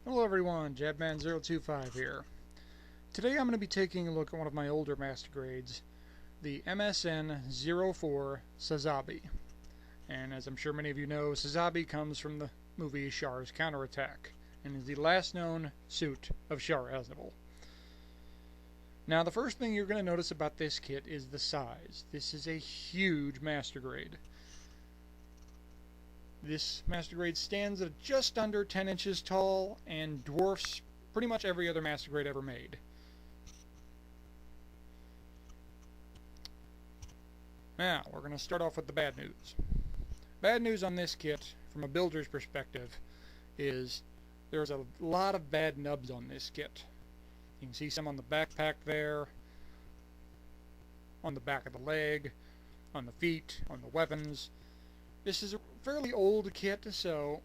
Hello everyone, Jabman025 here. Today I'm going to be taking a look at one of my older master grades, the MSN-04 Sazabi. And as I'm sure many of you know, Sazabi comes from the movie Char's Counterattack, and is the last known suit of Char. Now the first thing you're going to notice about this kit is the size. This is a huge master grade. This master grade stands at just under 10 inches tall and dwarfs pretty much every other master grade ever made. Now, we're going to start off with the bad news. Bad news on this kit, from a builder's perspective, is there's a lot of bad nubs on this kit. You can see some on the backpack there, on the back of the leg, on the feet, on the weapons. This is a fairly old kit, so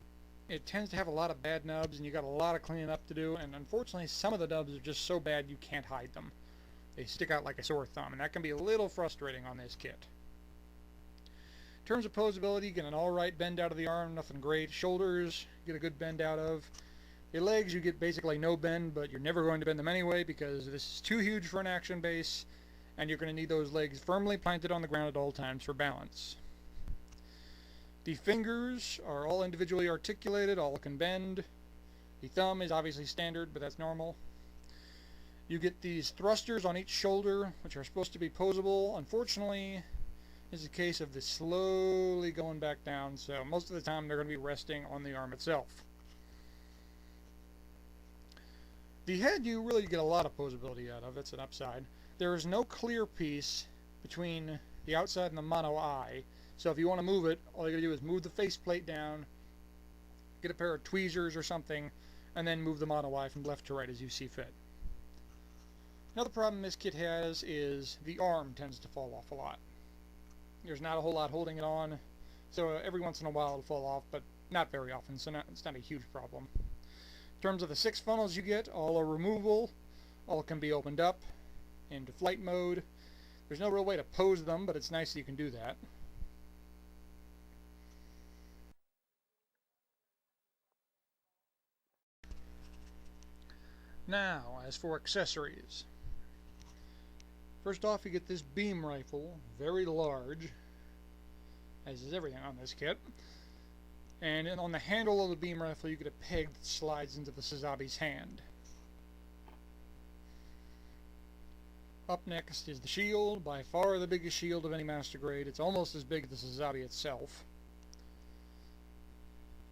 it tends to have a lot of bad nubs, and you got a lot of cleaning up to do, and unfortunately some of the nubs are just so bad you can't hide them. They stick out like a sore thumb, and that can be a little frustrating on this kit. In terms of posability, you get an alright bend out of the arm, nothing great. Shoulders, you get a good bend out of. The legs, you get basically no bend, but you're never going to bend them anyway because this is too huge for an action base, and you're going to need those legs firmly planted on the ground at all times for balance. The fingers are all individually articulated, all can bend. The thumb is obviously standard, but that's normal. You get these thrusters on each shoulder, which are supposed to be posable. Unfortunately, it's a case of this slowly going back down, so most of the time they're going to be resting on the arm itself. The head you really get a lot of posability out of. It's an upside. There is no clear piece between the outside and the mono eye. So if you want to move it, all you gotta do is move the faceplate down, get a pair of tweezers or something, and then move the mono eye from left to right as you see fit. Another problem this kit has is the arm tends to fall off a lot. There's not a whole lot holding it on, so every once in a while it'll fall off, but not very often, so it's not a huge problem. In terms of the 6 funnels you get, all are removable, all can be opened up into flight mode. There's no real way to pose them, but it's nice that you can do that. Now, as for accessories. First off, you get this beam rifle, very large, as is everything on this kit. And on the handle of the beam rifle, you get a peg that slides into the Sazabi's hand. Up next is the shield, by far the biggest shield of any master grade. It's almost as big as the Sazabi itself.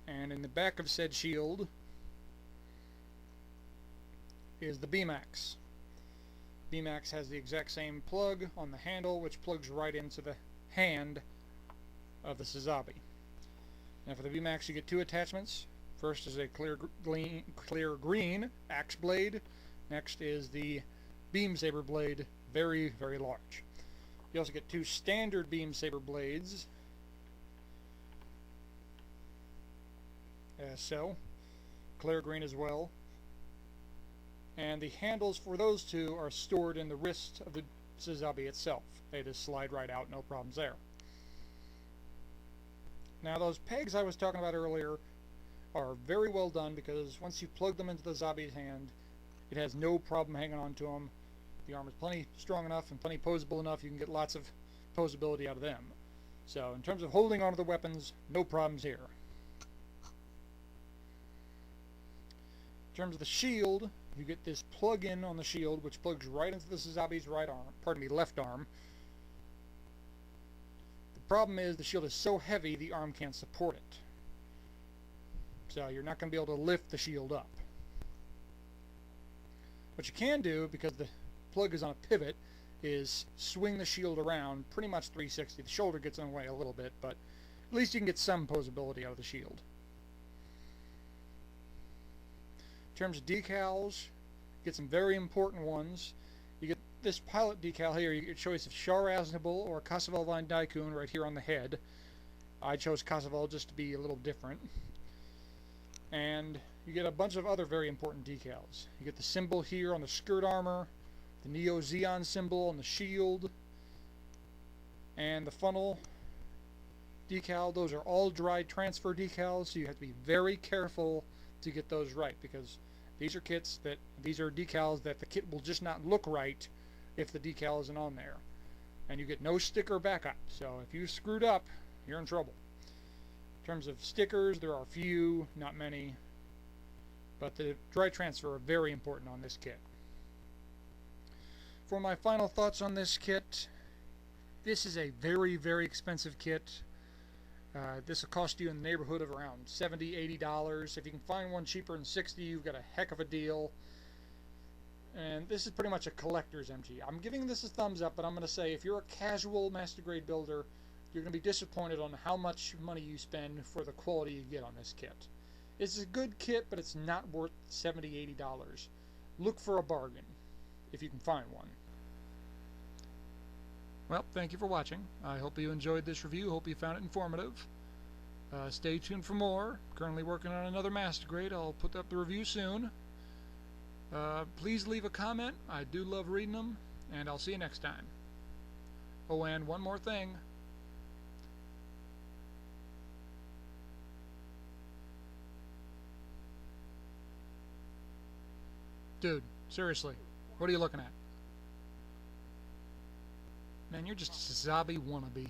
And in the back of said shield is the beam-axe. Beam-axe has the exact same plug on the handle, which plugs right into the hand of the Sazabi. Now for the beam-axe you get 2 attachments. First is a clear green axe blade. Next is the beam saber blade, very, very large. You also get 2 standard beam saber blades, as so. Clear green as well. And the handles for those 2 are stored in the wrist of the Sazabi itself. They just slide right out, no problems there. Now those pegs I was talking about earlier are very well done because once you plug them into the Sazabi's hand, it has no problem hanging on to them. The arm is plenty strong enough and plenty posable enough, you can get lots of posability out of them. So in terms of holding onto the weapons, no problems here. In terms of the shield, you get this plug-in on the shield which plugs right into the Sazabi's left arm. The problem is the shield is so heavy the arm can't support it. So you're not going to be able to lift the shield up. What you can do, because the plug is on a pivot, is swing the shield around pretty much 360. The shoulder gets in the way a little bit, but at least you can get some posability out of the shield. In terms of decals, you get some very important ones. You get this pilot decal here. You get a choice of Char or Casavel Vine Daikun right here on the head. I chose Casavel just to be a little different. And you get a bunch of other very important decals. You get the symbol here on the skirt armor, the Neo Xeon symbol on the shield, and the funnel decal. Those are all dry transfer decals, so you have to be very careful to get those right, because these are decals that the kit will just not look right if the decal isn't on there. And you get no sticker backup. So if you screwed up, you're in trouble. In terms of stickers, there are few, not many, but the dry transfer are very important on this kit. For my final thoughts on this kit, this is a very, very expensive kit. This will cost you in the neighborhood of around $70, $80. If you can find one cheaper than $60, you've got a heck of a deal. And this is pretty much a collector's MG. I'm giving this a thumbs up, but I'm going to say if you're a casual Master Grade builder, you're going to be disappointed on how much money you spend for the quality you get on this kit. It's a good kit, but it's not worth $70, $80. Look for a bargain if you can find one. Well, thank you for watching. I hope you enjoyed this review. Hope you found it informative. Stay tuned for more. Currently working on another Master Grade. I'll put up the review soon. Please leave a comment. I do love reading them, and I'll see you next time. Oh, and one more thing. Dude, seriously, what are you looking at? Man, you're just a Sazabi wannabe.